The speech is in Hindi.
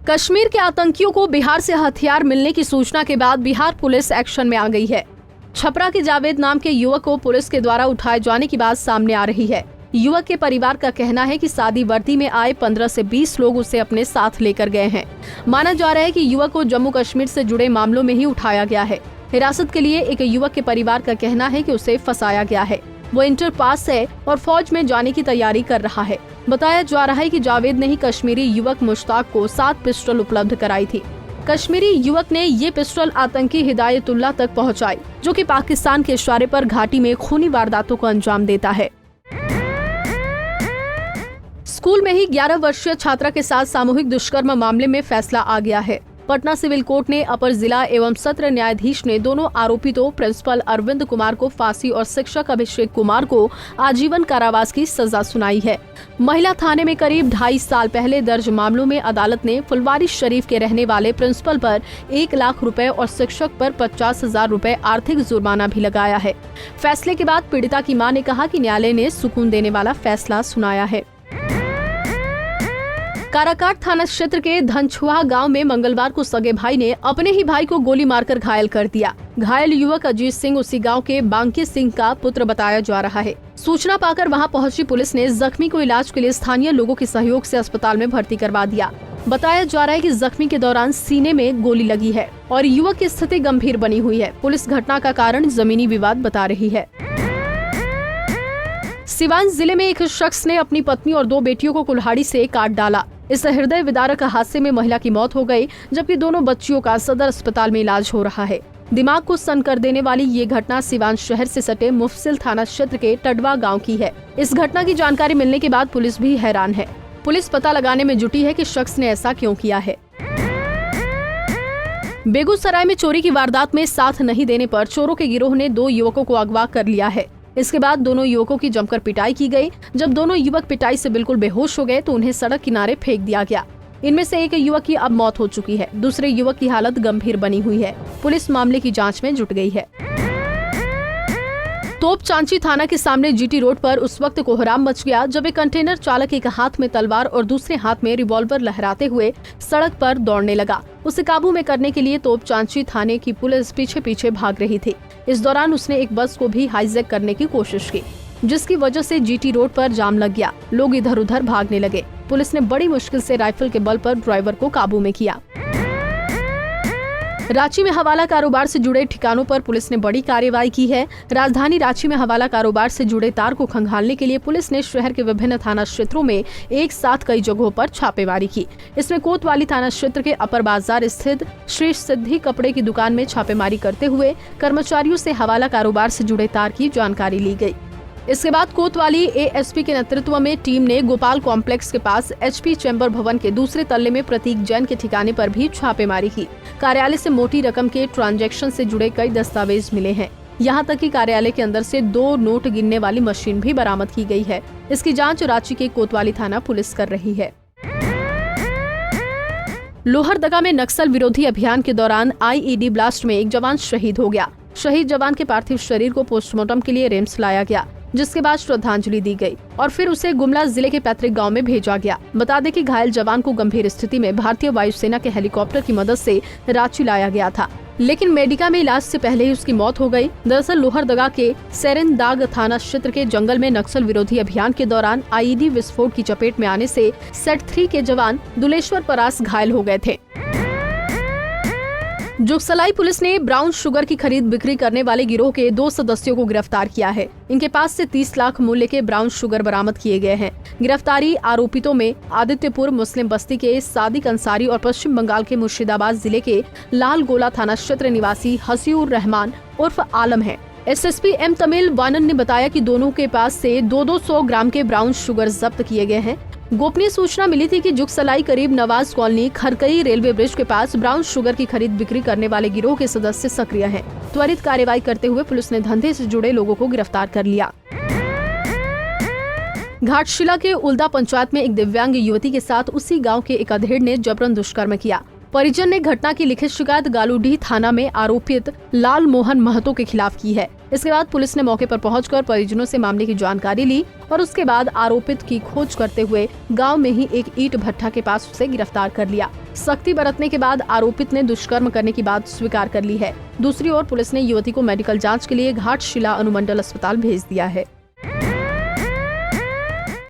कश्मीर के आतंकियों को बिहार से हथियार मिलने की सूचना के बाद बिहार पुलिस एक्शन में आ गई है। छपरा के जावेद नाम के युवक को पुलिस के द्वारा उठाए जाने की बात सामने आ रही है। युवक के परिवार का कहना है कि शादी वर्दी में आए 15 से 20 लोग उसे अपने साथ लेकर गए हैं। माना जा रहा है कि युवक को जम्मू कश्मीर से जुड़े मामलों में ही उठाया गया है। हिरासत के लिए एक युवक के परिवार का कहना है कि उसे फंसाया गया है। वो इंटर पास है और फौज में जाने की तैयारी कर रहा है। बताया जा रहा है कि जावेद ने ही कश्मीरी युवक मुश्ताक को 7 पिस्टल उपलब्ध कराई थी। कश्मीरी युवक ने ये पिस्टल आतंकी हिदायतुल्लाह तक पहुंचाई, जो कि पाकिस्तान के इशारे पर घाटी में खूनी वारदातों को अंजाम देता है। स्कूल में ही 11 वर्षीय छात्रा के साथ सामूहिक दुष्कर्म मामले में फैसला आ गया है। पटना सिविल कोर्ट ने अपर जिला एवं सत्र न्यायाधीश ने दोनों आरोपितों प्रिंसिपल अरविंद कुमार को फांसी और शिक्षक अभिषेक कुमार को आजीवन कारावास की सजा सुनाई है। महिला थाने में करीब 2.5 साल पहले दर्ज मामलों में अदालत ने फुलवारी शरीफ के रहने वाले प्रिंसिपल पर 1 लाख रुपए और शिक्षक पर 50,000 रुपए आर्थिक जुर्माना भी लगाया है। फैसले के बाद पीड़िता की मां ने कहा कि न्यायालय ने सुकून देने वाला फैसला सुनाया है। काराकाट थाना क्षेत्र के धनछुआ गांव में मंगलवार को सगे भाई ने अपने ही भाई को गोली मारकर घायल कर दिया। घायल युवक अजीत सिंह उसी गांव के बांके सिंह का पुत्र बताया जा रहा है। सूचना पाकर वहां पहुंची पुलिस ने जख्मी को इलाज के लिए स्थानीय लोगों के सहयोग से अस्पताल में भर्ती करवा दिया। बताया जा रहा है कि जख्मी के दौरान सीने में गोली लगी है और युवक की स्थिति गंभीर बनी हुई है। पुलिस घटना का कारण जमीनी विवाद बता रही है। सिवान जिले में एक शख्स ने अपनी पत्नी और 2 बेटियों को कुल्हाड़ी से काट डाला। इस हृदय विदारक हादसे में महिला की मौत हो गई, जबकि दोनों बच्चियों का सदर अस्पताल में इलाज हो रहा है। दिमाग को सन्न कर देने वाली ये घटना सिवान शहर से सटे मुफसिल थाना क्षेत्र के टडवा गांव की है। इस घटना की जानकारी मिलने के बाद पुलिस भी हैरान है। पुलिस पता लगाने में जुटी है कि शख्स ने ऐसा क्यों किया है। बेगूसराय में चोरी की वारदात में साथ नहीं देने पर चोरों के गिरोह ने 2 युवकों को अगवा कर लिया है। इसके बाद दोनों युवकों की जमकर पिटाई की गई। जब दोनों युवक पिटाई से बिल्कुल बेहोश हो गए तो उन्हें सड़क किनारे फेंक दिया गया। इनमें से एक युवक की अब मौत हो चुकी है, दूसरे युवक की हालत गंभीर बनी हुई है। पुलिस मामले की जांच में जुट गई है। तोपचांची थाना के सामने जीटी रोड पर उस वक्त कोहराम मच गया जब एक कंटेनर चालक एक हाथ में तलवार और दूसरे हाथ में रिवॉल्वर लहराते हुए सड़क पर दौड़ने लगा। उसे काबू में करने के लिए तोपचांची थाने की पुलिस पीछे पीछे भाग रही थी। इस दौरान उसने एक बस को भी हाईजैक करने की कोशिश की, जिसकी वजह से जीटी रोड पर जाम लग गया। लोग इधर उधर भागने लगे। पुलिस ने बड़ी मुश्किल से राइफल के बल पर ड्राइवर को काबू में किया। रांची में हवाला कारोबार से जुड़े ठिकानों पर पुलिस ने बड़ी कार्रवाई की है। राजधानी रांची में हवाला कारोबार से जुड़े तार को खंगालने के लिए पुलिस ने शहर के विभिन्न थाना क्षेत्रों में एक साथ कई जगहों पर छापेमारी की। इसमें कोतवाली थाना क्षेत्र के अपर बाजार स्थित श्री सिद्धि कपड़े की दुकान में छापेमारी करते हुए कर्मचारियों से हवाला कारोबार से जुड़े तार की जानकारी ली गयी। इसके बाद कोतवाली एएसपी के नेतृत्व में टीम ने गोपाल कॉम्प्लेक्स के पास एचपी चैम्बर भवन के दूसरे तल्ले में प्रतीक जैन के ठिकाने पर भी छापेमारी की। कार्यालय से मोटी रकम के ट्रांजैक्शन से जुड़े कई दस्तावेज मिले हैं। यहां तक कि कार्यालय के अंदर से 2 नोट गिनने वाली मशीन भी बरामद की गई है। इसकी जाँच रांची के कोतवाली थाना पुलिस कर रही है। लोहरदगा में नक्सल विरोधी अभियान के दौरान आईईडी ब्लास्ट में एक जवान शहीद हो गया। शहीद जवान के पार्थिव शरीर को पोस्टमार्टम के लिए रिम्स लाया गया, जिसके बाद श्रद्धांजलि दी गई और फिर उसे गुमला जिले के पैतृक गांव में भेजा गया। बता दें कि घायल जवान को गंभीर स्थिति में भारतीय वायुसेना के हेलीकॉप्टर की मदद से रांची लाया गया था, लेकिन मेडिका में इलाज से पहले ही उसकी मौत हो गई। दरअसल लोहरदगा के सेरेनदाग थाना क्षेत्र के जंगल में नक्सल विरोधी अभियान के दौरान आईईडी विस्फोट की चपेट में आने से सेट 3 के जवान दुलेश्वर परास घायल हो गए थे। जुगसलाई पुलिस ने ब्राउन शुगर की खरीद बिक्री करने वाले गिरोह के 2 सदस्यों को गिरफ्तार किया है। इनके पास से 30 लाख मूल्य के ब्राउन शुगर बरामद किए गए हैं। गिरफ्तारी आरोपितों में आदित्यपुर मुस्लिम बस्ती के सादिक अंसारी और पश्चिम बंगाल के मुर्शिदाबाद जिले के लाल गोला थाना क्षेत्र निवासी हसीउर रहमान उर्फ आलम है। एसएसपी एम तमिल वानन ने बताया कि दोनों के पास से 200 ग्राम के ब्राउन शुगर जब्त किए गए हैं। गोपनीय सूचना मिली थी कि जुगसलाई करीब Nawaz colony Kharkai railway bridge के पास ब्राउन शुगर की खरीद बिक्री करने वाले गिरोह के सदस्य सक्रिय हैं। त्वरित कार्रवाई करते हुए पुलिस ने धंधे से जुड़े लोगों को गिरफ्तार कर लिया। घाटशिला के उल्दा पंचायत में एक दिव्यांग युवती के साथ उसी गांव के एक अधेड़ ने जबरन दुष्कर्म किया। परिजन ने घटना की लिखित शिकायत गालूडीह थाना में आरोपित लाल मोहन महतो के खिलाफ की है। इसके बाद पुलिस ने मौके पर पहुंचकर परिजनों से मामले की जानकारी ली और उसके बाद आरोपित की खोज करते हुए गांव में ही एक ईंट भट्ठा के पास उसे गिरफ्तार कर लिया। सख्ती बरतने के बाद आरोपित ने दुष्कर्म करने की बात स्वीकार कर ली है। दूसरी ओर पुलिस ने युवती को मेडिकल जांच के लिए घाटशिला अनुमंडल अस्पताल भेज दिया है।